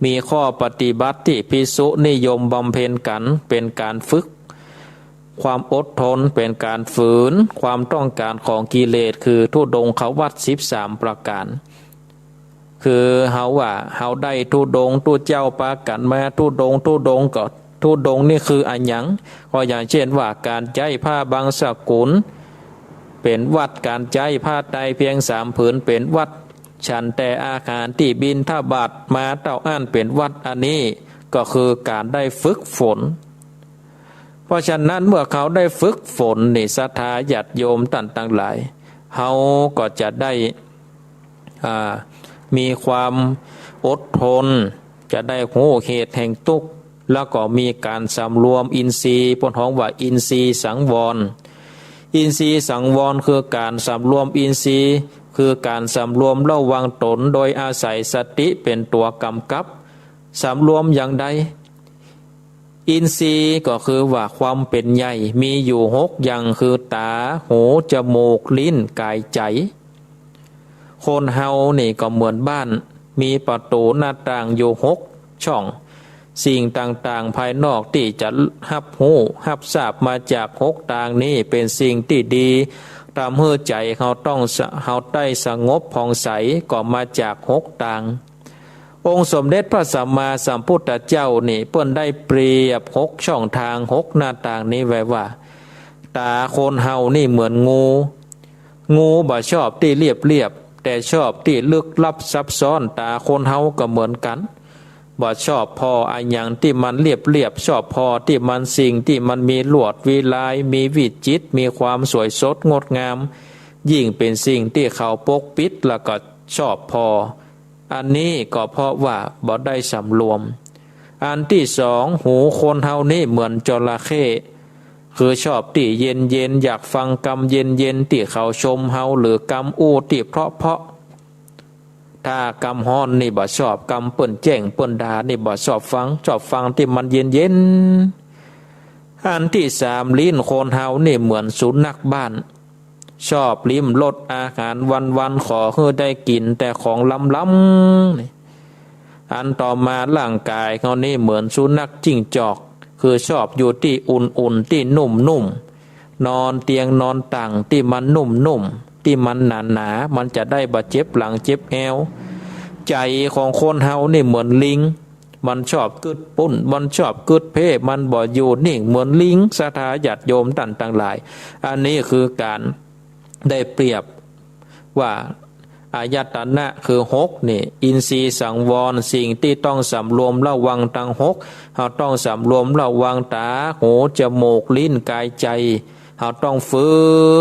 มีข้อปฏิบัติที่ภิกษุนิยมบำเพ็ญกันเป็นการฝึกความอดทนเป็นการฝืนความต้องการของกิเลสคือทุดงควัตร13ประการคือเฮาว่าเฮาได้ทุดงตัวเจ้าปากันมาทุดงก็ทุดงนี่คืออันหยังก็อย่างเช่นว่าการใจผ้าบางสกุลเป็นวัดการใจผ้าใดเพียง3ผืนเป็นวัดฉันแต่อาหารที่บินทบาทมาเต้าอ้านเป็นวัดอันนี้ก็คือการได้ฝึกฝนเพราะฉะนั้นเมื่อเขาได้ฝึกฝนนี่ศรัทธาญาติโยมท่านทั้งหลายเฮาก็จะได้มีความอดทนจะได้รู้เหตุแห่งทุกข์แล้วก็มีการสำรวมอินทรีย์พนท้องว่าอินทรีย์สังวรอินทรีย์สังวรคือการสำรวมอินทรีย์คือการสำรวมระวังตนโดยอาศัยสติเป็นตัวกำกับสำรวมอย่างใดอินทรีย์ก็คือว่าความเป็นใหญ่มีอยู่6อย่างคือตาหูจมูกลิ้นกายใจคนเฮานี่ก็เหมือนบ้านมีประตูหน้าต่างอยู่6ช่องสิ่งต่างๆภายนอกที่จะรับทราบมาจาก6ทางนี้เป็นสิ่งที่ดีทำให้ใจเฮาได้สงบผ่องใสก็มาจาก6ทางองค์สมเด็จพระสัมมาสัมพุทธเจ้านี่เพิ่นได้เปรียบ6ช่องทาง6หน้าต่างนี้ไว้ว่าตาคนเฮานี่เหมือนงูบ่ชอบที่เรียบแต่ชอบที่ลึกลับซับซ้อนตาคนเฮาก็เหมือนกันบ่ชอบพออันอย่างที่มันเรียบชอบพอที่มันสิ่งที่มันมีลวดวิลายมีวิจิตรมีความสวยสดงดงามยิ่งเป็นสิ่งที่เขาปกปิดแล้วก็ชอบพออันนี้ก็เพราะว่าบ่ได้สำรวมอันที่สองหูคนเฮานี่เหมือนจระเข้คือชอบที่เย็นอยากฟังกำเย็นที่เขาชมเฮาหรือกำอู้ที่เพราะถ้ากำฮ้อนนี่บ่ชอบกำเปิ้นแจ้งเปิ้นด่านี่บ่ชอบฟังที่มันเย็นอันที่สามลิ้นคนเฮานี่เหมือนสุนัขบ้านชอบลิ้มรสอาหารวันขอให้ได้กินแต่ของล้ำอันต่อมาร่างกายเขานี่เหมือนสุนัขจิ้งจอกคือชอบอยู่ที่อุ่นที่นุ่มนอนเตียงนอนต่างที่มันนุ่ม ที่มันหนามันจะได้บาดเจ็บหลังเจ็บแอวใจของคนเฮานี่เหมือนลิงมันชอบกึดปุ้นมันชอบกึดเพ่มันบ่อยู่นิ่งเหมือนลิงศรัทธาญาติโยมต่างหลายอันนี้คือการได้เปรียบว่าอายตนะคือหกนี่อินทรีย์สังวรสิ่งที่ต้องสำรวมระวังทั้งหกเราต้องสำรวมระวังตาหูจมูกลิ้นกายใจเราต้องฝึ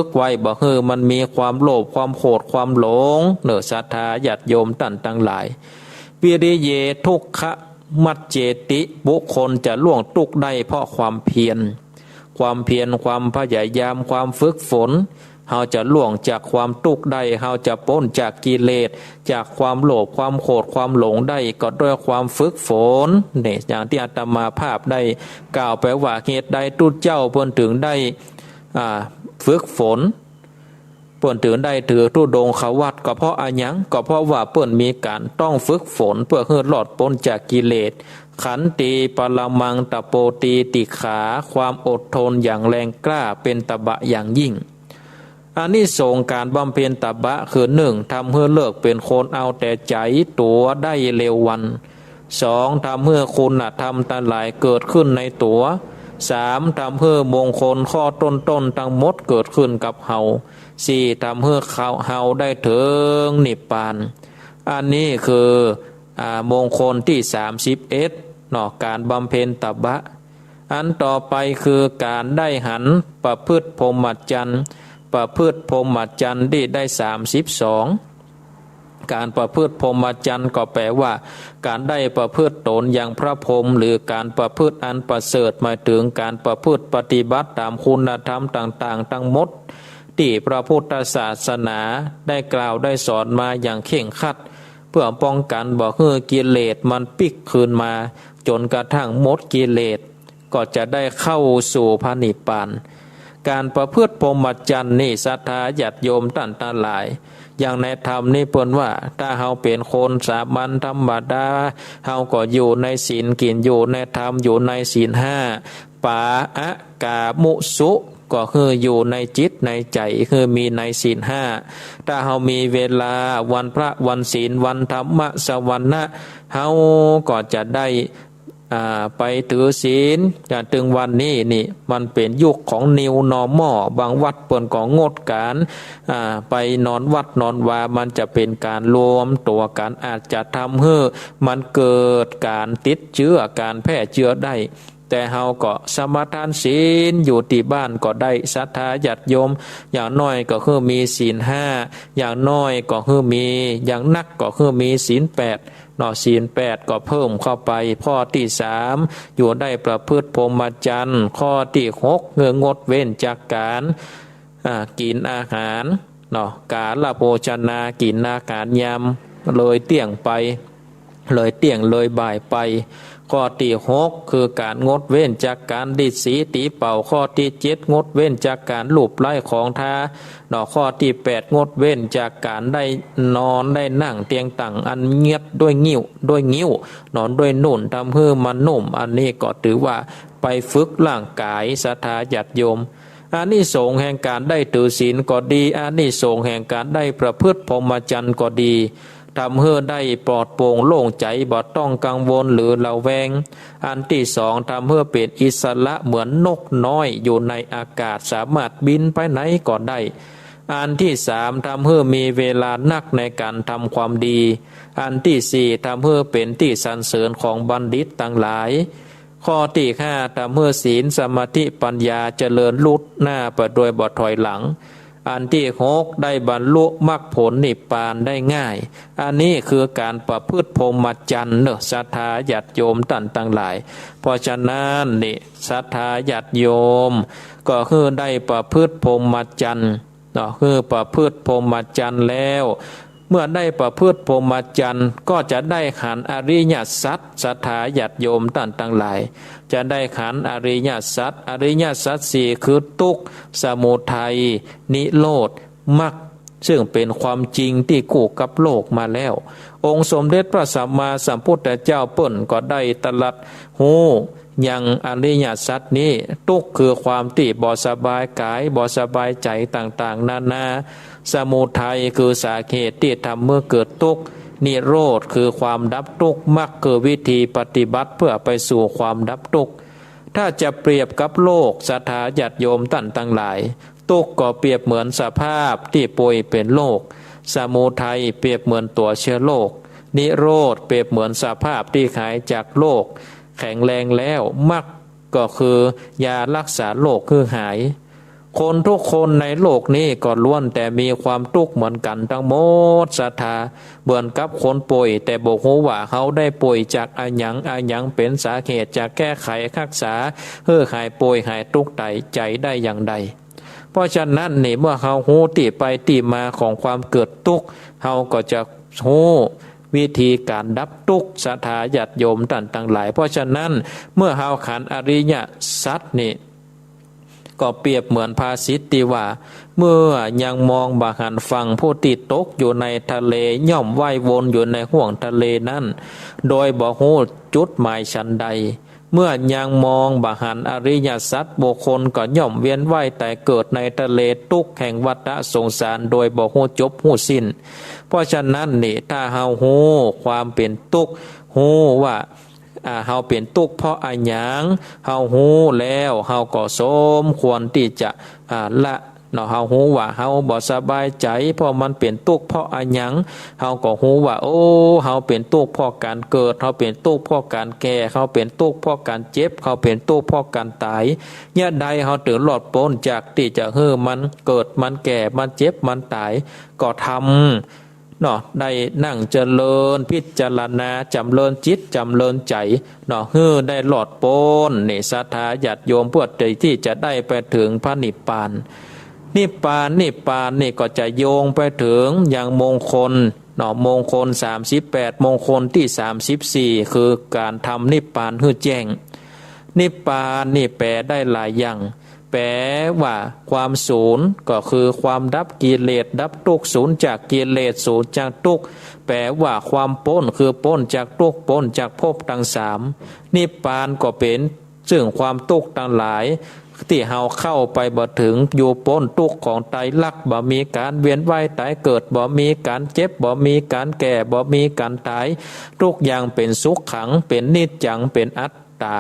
กไว้บ่ให้มันมีความโลภความโกรธความหลงเนื้อศรัทธาญาติโยมต่างหลายวิริเยทุกขมัจเจติบุคคลจะล่วงทุกข์ได้เพราะความเพียรความพยายามความฝึกฝนเราจะล่วงจากความทุกข์ได้เราจะพ้นจากกิเลสจากความโลภความโกรธความหลงได้ก็ด้วยความฝึกฝนเนี่ยอย่างที่อาตมาภาพได้กล่าวไปว่าเหตุใดตุเจ้าเพิ่นถึงได้ฝึกฝนเปิ้นถึงได้ถือธุดงค์เขาวัดก็เพราะอาหยังก็เพราะว่าเปิ้นมีการต้องฝึกฝนเพื่อให้หลอดพ้นจากกิเลสขันติปรมังตะโปตีติขาความอดทนอย่างแรงกล้าเป็นตบะอย่างยิ่งอานิสงส์การบำเพ็ญตบะคือหนึ่งทำให้เลิกเป็นคนเอาแต่ใจตัวได้เร็ววันสองทำให้คุณธรรมทั้งหลายเกิดขึ้นในตัวสามทำให้มงคลข้อต้นทั้งหมดเกิดขึ้นกับเฮาสี่ทำให้เฮาได้ถึงนิพพานอันนี้คือมงคลที่31นอกการบำเพ็ญตบะอันต่อไปคือการได้หันประพฤติพรหมจรรย์ประพฤติพรหมจรรย์ได้32การประพฤติพรหมจรรย์ก็แปลว่าการได้ประพฤติตนอย่างพระพรหมหรือการประพฤติอันประเสริฐหมายถึงการประพฤติปฏิบัติตามคุณธรรมต่างๆทั้งหมดที่พระพุทธศาสนาได้กล่าวได้สอนมาอย่างเคร่งครัดเพื่อป้องกันบ่ให้กิเลสมันปิกคืนมาจนกระทั่งหมดกิเลสก็จะได้เข้าสู่พระนิพพานการประพฤติพรหมจรรย์นี่ศรัทธาญาติโยมท่านทั้งหลายอย่างในธรรมนี่เปิ้นว่าถ้าเฮาเป็นคนสามัญธรรมดาเฮาก็อยู่ในศีลกินอยู่ในธรรมอยู่ในศีล5ปาอะกามุสุก็คืออยู่ในจิตในใจคือมีในศีล5ถ้าเฮามีเวลาวันพระวันศีลวันธรรมสวรรณะเฮาก็จะได้ไปถือศีลอย่างถึงวันนี้นี่มันเป็นยุคของนิวนอร์มอลบางวัดเปิ่นก็งดการไปนอนวัดนอนวามันจะเป็นการรวมตัวกันอาจจะทำให้มันเกิดการติดเชื้อการแพร่เชื้อได้แต่เฮาก็สมาทานศีลอยู่ที่บ้านก็ได้ศรัทธาญาติโยมอย่างน้อยก็คือมีศีล5อย่างน้อยก็คือมีอย่างนักก็คือมีศีล8ศีล8ก็เพิ่มเข้าไปข้อที่3อยู่ได้ประพฤติพรหมจรรย์ข้อที่6งดเว้นจากการกินอาหารกาลโภชนากินอาหารยำเลยเตี่ยงไปเลยเตี่ยงเลยบ่ายไปข้อที่6คือการงดเว้นจากการดิดสีตีเป่าข้อที่7งดเว้นจากการลูบไล้ของทาข้อที่8งดเว้นจากการได้นอนได้นั่งเตียงตั้งอันเงียบด้วยงิ้วนอนด้วยนุ่นทำให้มันนุ่มอันนี้ก็ถือว่าไปฝึกร่างกายศรัทธาญาติโยมอานิสงส์แห่งการได้ถือศีลก็ดีอานิสงส์แห่งการได้ประพฤติพรหมจรรย์ก็ดีทำให้ได้ปลอดโปร่งโล่งใจบ่ต้องกังวลหรือระแวงอันที่สองทำให้เป็นอิสระเหมือนนกน้อยอยู่ในอากาศสามารถบินไปไหนก็ได้อันที่สามทำให้มีเวลานักในการทำความดีอันที่สี่ทำให้เป็นที่สรรเสริญของบัณฑิตทั้งหลายข้อที่5ทำให้ศีลสมาธิปัญญาเจริญลุดหน้าไปโดยบ่ถอยหลังอันที่6ได้บรรลุมรรคผลนิพพานได้ง่ายอันนี้คือการประพฤติพรหมจรรย์ศรัทธาญาติโยมท่านทั้งหลายเพราะฉะนั้นนี่ศรัทธาญาติโยมก็คือได้ประพฤติพรหมจรรย์คือประพฤติพรหมจรรย์แล้วเมื่อได้ประพฤติพรหมจรรย์ก็จะได้ขันธ์อริยสัจศรัทธาญาติโยมท่านทั้งหลายจะได้ขันธ์อริยสัจ4คือทุกข์สมุทัยนิโรธมรรค ซึ่งเป็นความจริงที่คู่กับโลกมาแล้วองค์สมเด็จพระสัมมาสัมพุทธเจ้าเปิ้นก็ได้ตรัสหูยังอริยสัจนี้ทุกข์คือความที่บ่สบายกายบ่สบายใจต่างๆนานาสมุทัยคือสาเหตุที่ทำเมื่อเกิดทุกข์นิโรธคือความดับทุกข์มรรคคือวิธีปฏิบัติเพื่อไปสู่ความดับทุกข์ถ้าจะเปรียบกับโลกศรัทธาญาติโยมท่านทั้งหลายทุกข์ก็เปรียบเหมือนสภาพที่ป่วยเป็นโรคสมุทัยเปรียบเหมือนตัวเชื้อโรคนิโรธเปรียบเหมือนสภาพที่หายจากโรคแข็งแรงแล้วมรรคก็คือยารักษาโรคคือหายคนทุกคนในโลกนี้ก็ล้วนแต่มีความทุกข์เหมือนกันทั้งหมดศรัทธาเหมือนกับคนป่วยแต่บอกว่าเขาได้ป่วยจากอาหยังเป็นสาเหตุจะแก้ไขรักษาเพื่อหายป่วยหายทุกข์ใจได้อย่างใดเพราะฉะนั้นนี่เมื่อเขาหูติไปติมาของความเกิดทุกข์เขาก็จะหูวิธีการดับทุกข์ศรัทธาญาติโยมท่านทั้งหลายเพราะฉะนั้นเมื่อเขาขันอริยสัจนี่ก็เปรียบเหมือนภาษิตที่ว่าเมื่อยังมองบาหันฟังผู้ติดตกอยู่ในทะเลย่อมว่ายวนอยู่ในห่วงทะเลนั้นโดยบ่ฮู้จุดหมายฉันใดเมื่อยังมองบาหันอริยสัจบุคคลก็ย่อมเวียนว่ายแต่เกิดในทะเลทุกข์แห่งวัฏสงสารโดยบ่ฮู้จบฮู้สิ้นเพราะฉะนั้นนี่ถ้าเฮาฮู้ความเป็นทุกข์ฮู้ว่าเฮาเป็นทุกข์เพราะอาหยังเฮาฮู้แล้วเฮาก็สมควรที่จะละเนาะเฮาฮู้ว่าเฮาบ่สบายใจเพราะมันเป็นทุกข์เพราะอาหยังเฮาก็ฮู้ว่าโอ้เฮาเป็นทุกข์เพราะการเกิดเฮาเป็นทุกข์เพราะการแก่เฮาเป็นทุกข์เพราะการเจ็บเฮาเป็นทุกข์เพราะการตายเนี่ยใดเฮาถึงหลอดพ้นจากที่จะมันเกิดมันแก่มันเจ็บมันตายก็ทำเนาะได้นั่งเจริญพิจารณาจำเริญจิตจำเริญใจเนาะได้หลอดพ้นนี่ศรัทธาญาติโยมเพื่อที่จะได้ไปถึงพระนิพพานนิพพานนี่ก็จะโยงไปถึงอย่างมงคลเนาะมงคล38มงคลที่34คือการทำนิพพานให้แจ้งนิพพานนี่แปลได้หลายอย่างแปลว่าความศูนย์ก็คือความดับกิเลสดับทุกข์ศูนย์จากกิเลสศูนย์จากทุกข์แปลว่าความพ้นคือพ้นจากทุกข์พ้นจากภพทั้งสามนิพพานก็เป็นซึ่งความทุกข์ทั้งหลายที่เฮาเข้าไปบ่ถึงอยู่พ้นทุกข์ของไตรลักษณ์บ่มีการเวียนว่ายตายเกิดบ่มีการเจ็บบ่มีการแก่บ่มีการตายทุกอย่างเป็นสุขขังเป็นนิจจังเป็นอัตตา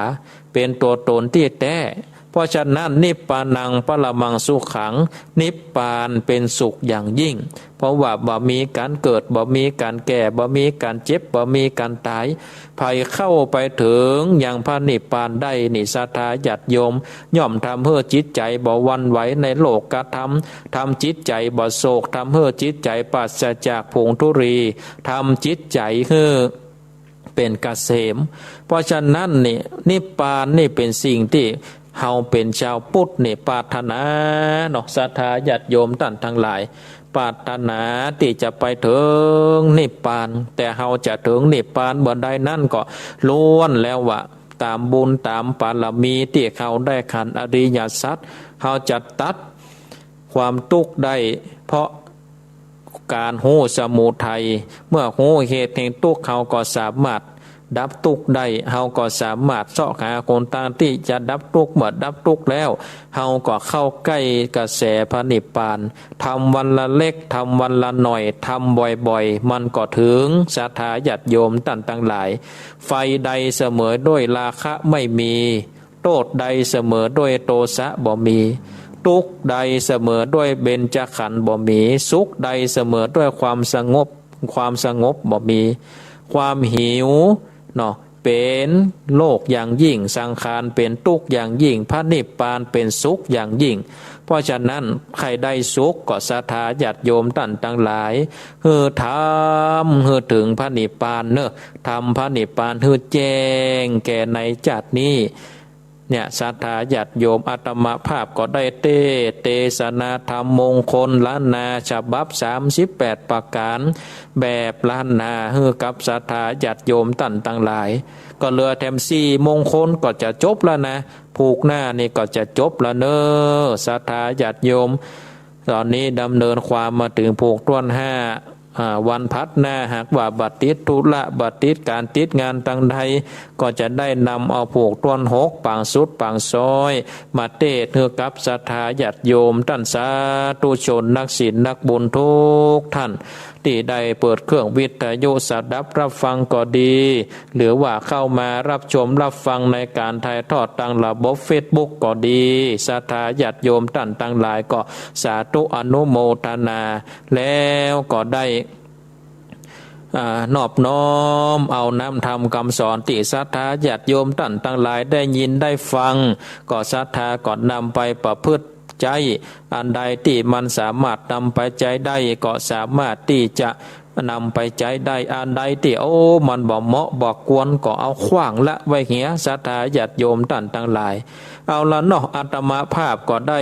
เป็นตัวตนที่แท้เพราะฉะนั้นนิพพานังปรมังสุขขังนิพพานเป็นสุขอย่างยิ่งเพราะว่าบ่มีการเกิดบ่มีการแก่บ่มีการเจ็บบ่มีการตายภัยเข้าไปถึงอย่างพระนิพพานได้นิศรัทธาญาติโยมย่อมทำให้จิตใจบ่หวั่นไหวในโลกกธรรมทำจิตใจบ่โศกทำให้จิตใจปราศจากผงทุรีทำจิตใจให้เป็นเกษมเพราะฉะนั้นนี่นิพพานนี่เป็นสิ่งที่เฮาเป็นชาวพุทธนี่ปรารถนาเนาะศรัทธาญาติโยมท่านทั้งหลายปรารถนาที่จะไปถึงนิพพานแต่เฮาจะถึงนิพพานบ่ได้นั่นก็ล้วนแล้วว่าตามบุญตามบารมีที่เขาได้ขันอริยสัจเฮาจะตัดความทุกข์ได้เพราะการหูสมุทัยเมื่อหูเหตุแห่งทุกข์เขาก็สามารถดับทุกข์ได้เฮาก็สามารถเสาะหาคนต่างที่จะดับทุกข์เมื่อดับทุกข์แล้วเฮาก็เข้าใกล้กระแสพระนิพพานทำวันละเล็กทำวันละหน่อยทำบ่อยๆมันก็ถึงศรัทธาญาติโยมท่านทั้งหลายไฟใดเสมอด้วยราคะไม่มีโทษใดเสมอด้วยโทสะบ่มีทุกข์ใดเสมอด้วยเบญจขันธ์บ่มีสุขใดเสมอด้วยความสงบบ่มีความหิวเนาะเป็นโลกอย่างยิ่งสังขารเป็นทุกข์อย่างยิ่งพระนิพพานเป็นสุขอย่างยิ่งเพราะฉะนั้นใครได้สุขก็ศรัทธาญาติโยมท่านทั้งหลายทำถึงพระนิพพานเนอะทำพระนิพพานแจ้งแก่ในจัดนี้เนี่ยศรัทธาญาติโยมอาตมาภาพก็ได้เทศนาธรรมมงคลล้านนาฉบับ38ประการแบบล้านนาให้กับศรัทธาญาติโยมท่านทั้งหลายก็เหลือแถม4มงคลก็จะจบแล้วนะผูกหน้านี่ก็จะจบแล้วเนอะศรัทธาญาติโยม ตอนนี้ดำเนินความมาถึงผูกต้วนห้าวันพัดหน้าหากว่าบัดติดธุระบัดติดการติดงานตังใดก็จะได้นำเอาผูกต้นหกปางสุดปางซอยมาเทศเพื่อกับศรัทธาญาติโยมท่านสาธุชนนักศีลนักบุญทุกท่านที่ได้เปิดเครื่องวิทยุสดับรับฟังก็ดีหรือว่าเข้ามารับชมรับฟังในการถ่ายทอดทางระบบ Facebook ก็ดีศรัทธาญาติโยมท่านทั้งหลายก็สาธุอนุโมทนาแล้วก็ได้นอบน้อมเอาน้ำธรรมคำสอนที่ศรัทธาญาติโยมท่านทั้งหลายได้ยินได้ฟังก็ศรัทธาก็นำไปประพฤติใจอันใดที่มันสามารถนำไปใจได้ก็สามารถที่จะนำไปใจได้อันใดที่มันบ่เหมาะบ่ควรก็เอาขว้างละไว้เหียศรัทธาญาติโยมท่านทั้งหลายเอาละเนาะอาตมาภาพก็ได้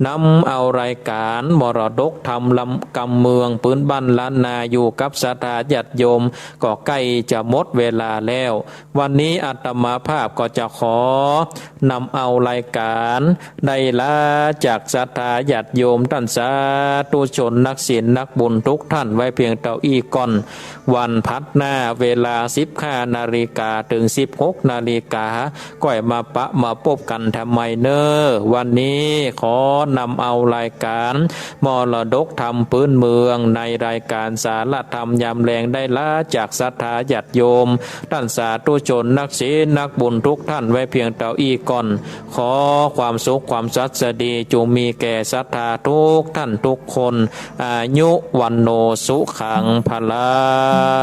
นำเอารายการมรดกธรรมลำกำเมืองปืนบ้านล้านนาอยู่กับศรัทธาญาติโยมก็ใกล้จะหมดเวลาแล้ววันนี้อาตมาภาพก็จะขอนำเอารายการได้ลาจากศรัทธาญาติโยมท่านสาธุชนนักศีลนักบุญทุกท่านไว้เพียงเท่าอีก่อนวันพัดหน้าเวลา 15 นาฬิกาถึง 16 นาฬิกาก็มามาพบกันทำไมเนอวันนี้ขอนำเอารายการมรดกธรรมพื้นเมืองในรายการสารธรรมยามแรงได้ลาจากศรัทธาญาติโยมท่านสาธุชนนักศีลนักบุญทุกท่านไว้เพียงเท่าอีก่อนขอความสุขความสัสดีจงมีแก่ศรัทธาทุกท่านทุกคนอายุวันโนสุขังพลา